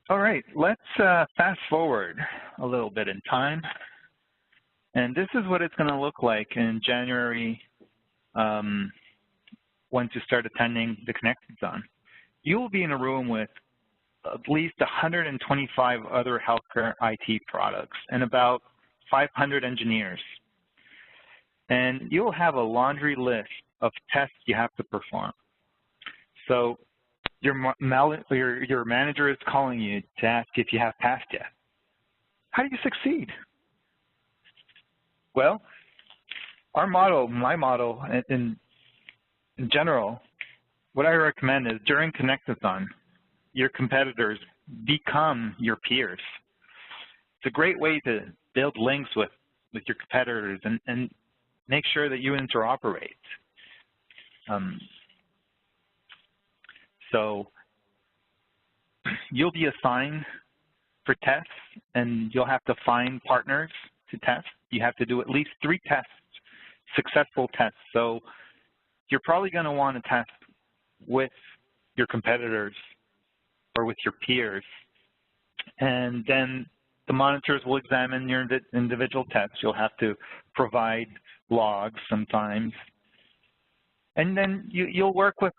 All right, let's fast forward a little bit in time. And this is what it's going to look like in January once you start attending the Connectathon. You will be in a room with at least 125 other healthcare IT products and about 500 engineers. And you'll have a laundry list of tests you have to perform. So your manager is calling you to ask if you have passed yet. How do you succeed? Well, our model, my model in general, what I recommend is during Connectathon, your competitors become your peers. It's a great way to build links with your competitors and make sure that you interoperate. So you'll be assigned for tests, and you'll have to find partners to test. You have to do at least 3 tests, successful tests. So you're probably going to want to test with your competitors or with your peers. And then the monitors will examine your individual tests. You'll have to provide logs sometimes. And then you'll work with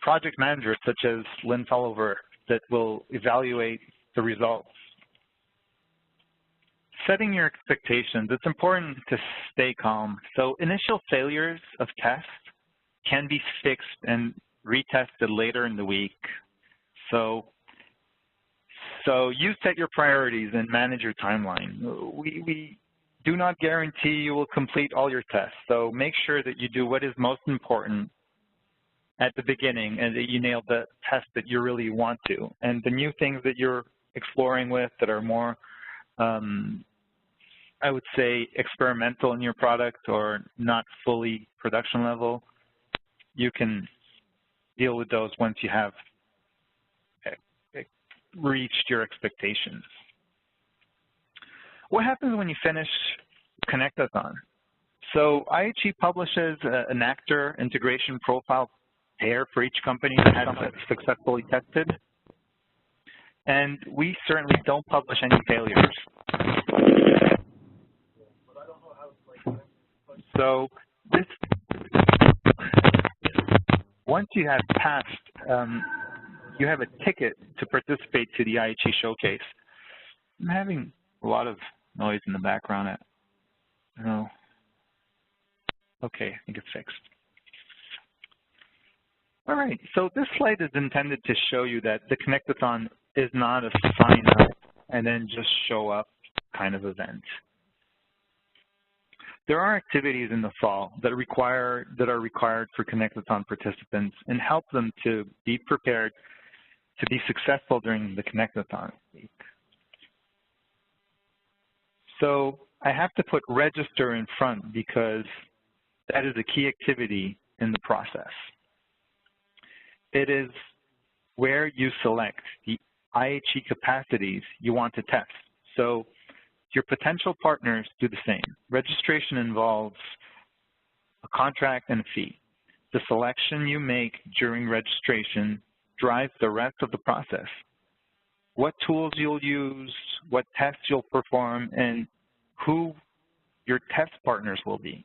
project managers such as Lynn Tolliver that will evaluate the results. Setting your expectations, it's important to stay calm. So initial failures of tests can be fixed and retested later in the week. So you set your priorities and manage your timeline. We do not guarantee you will complete all your tests. So make sure that you do what is most important at the beginning and that you nail the test that you really want to. And the new things that you're exploring with that are more, I would say, experimental in your product or not fully production level, you can deal with those once you have reached your expectations. What happens when you finish Connectathon? So IHE publishes an actor integration profile pair for each company that has successfully tested. And we certainly don't publish any failures. So this, once you have passed, you have a ticket to participate to the IHE showcase. I'm having a lot of noise in the background. I don't know. Okay, I think it's fixed. All right, so this slide is intended to show you that the Connectathon is not a sign up and then just show up kind of event. There are activities in the fall that are required for Connectathon participants and help them to be prepared to be successful during the Connectathon week. So I have to put register in front because that is a key activity in the process. It is where you select the IHE capacities you want to test. So your potential partners do the same. Registration involves a contract and a fee. The selection you make during registration drives the rest of the process. What tools you'll use, what tests you'll perform, and who your test partners will be.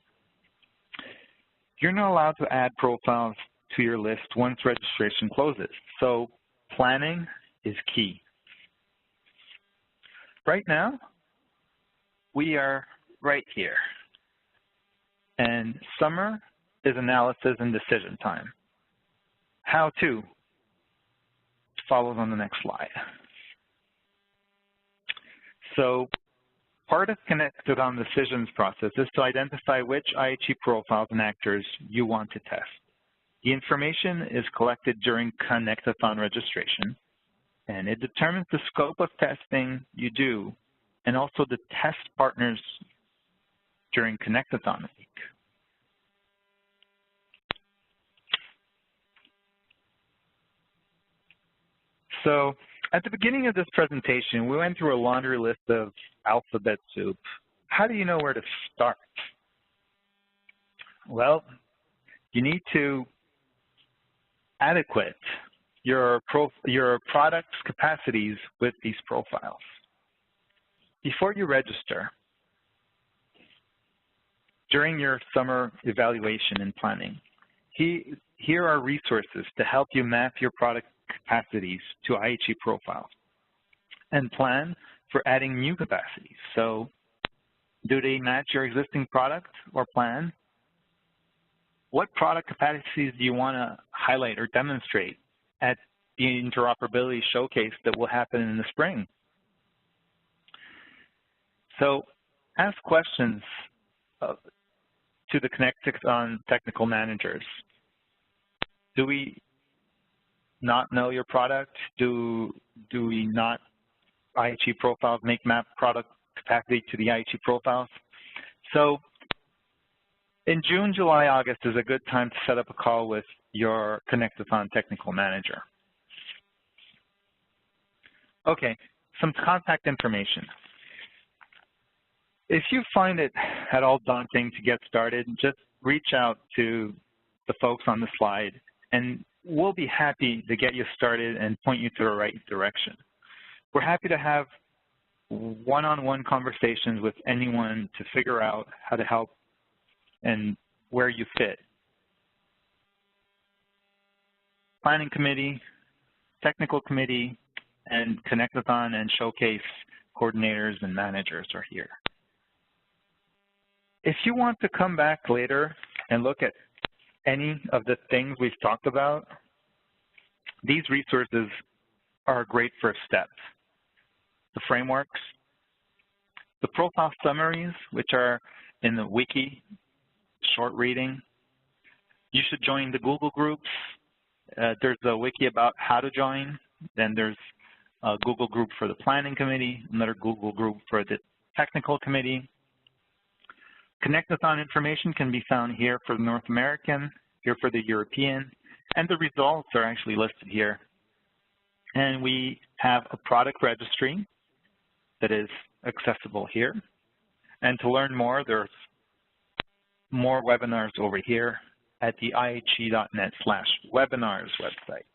You're not allowed to add profiles to your list once registration closes, so planning is key. Right now, we are right here, and summer is analysis and decision time. How to follows on the next slide. So part of Connectathon decisions process is to identify which IHE profiles and actors you want to test. The information is collected during Connectathon registration, and it determines the scope of testing you do and also the test partners during Connectathon week. So at the beginning of this presentation, we went through a laundry list of alphabet soup. How do you know where to start? Well, you need to adequate your product's capacities with these profiles. Before you register, during your summer evaluation and planning, here are resources to help you map your product capacities to IHE profiles and plan for adding new capacities. So do they match your existing product or plan? What product capacities do you want to highlight or demonstrate at the interoperability showcase that will happen in the spring? So ask questions to the Connectathon technical managers. Do we not know your product? Do we not IHE profiles make map product capacity to the IHE profiles? So in June, July, August is a good time to set up a call with your Connectathon technical manager. Okay, some contact information. If you find it at all daunting to get started, just reach out to the folks on the slide, and we'll be happy to get you started and point you to the right direction. We're happy to have one-on-one conversations with anyone to figure out how to help and where you fit. Planning committee, technical committee, and Connectathon and showcase coordinators and managers are here. If you want to come back later and look at any of the things we've talked about, these resources are a great first step. The frameworks, the profile summaries, which are in the Wiki, short reading. You should join the Google groups. There's a Wiki about how to join. Then there's a Google group for the planning committee, another Google group for the technical committee. Connectathon information can be found here for the North American, here for the European, and the results are actually listed here. And we have a product registry that is accessible here. And to learn more, there's more webinars over here at the IHE.net/webinars website.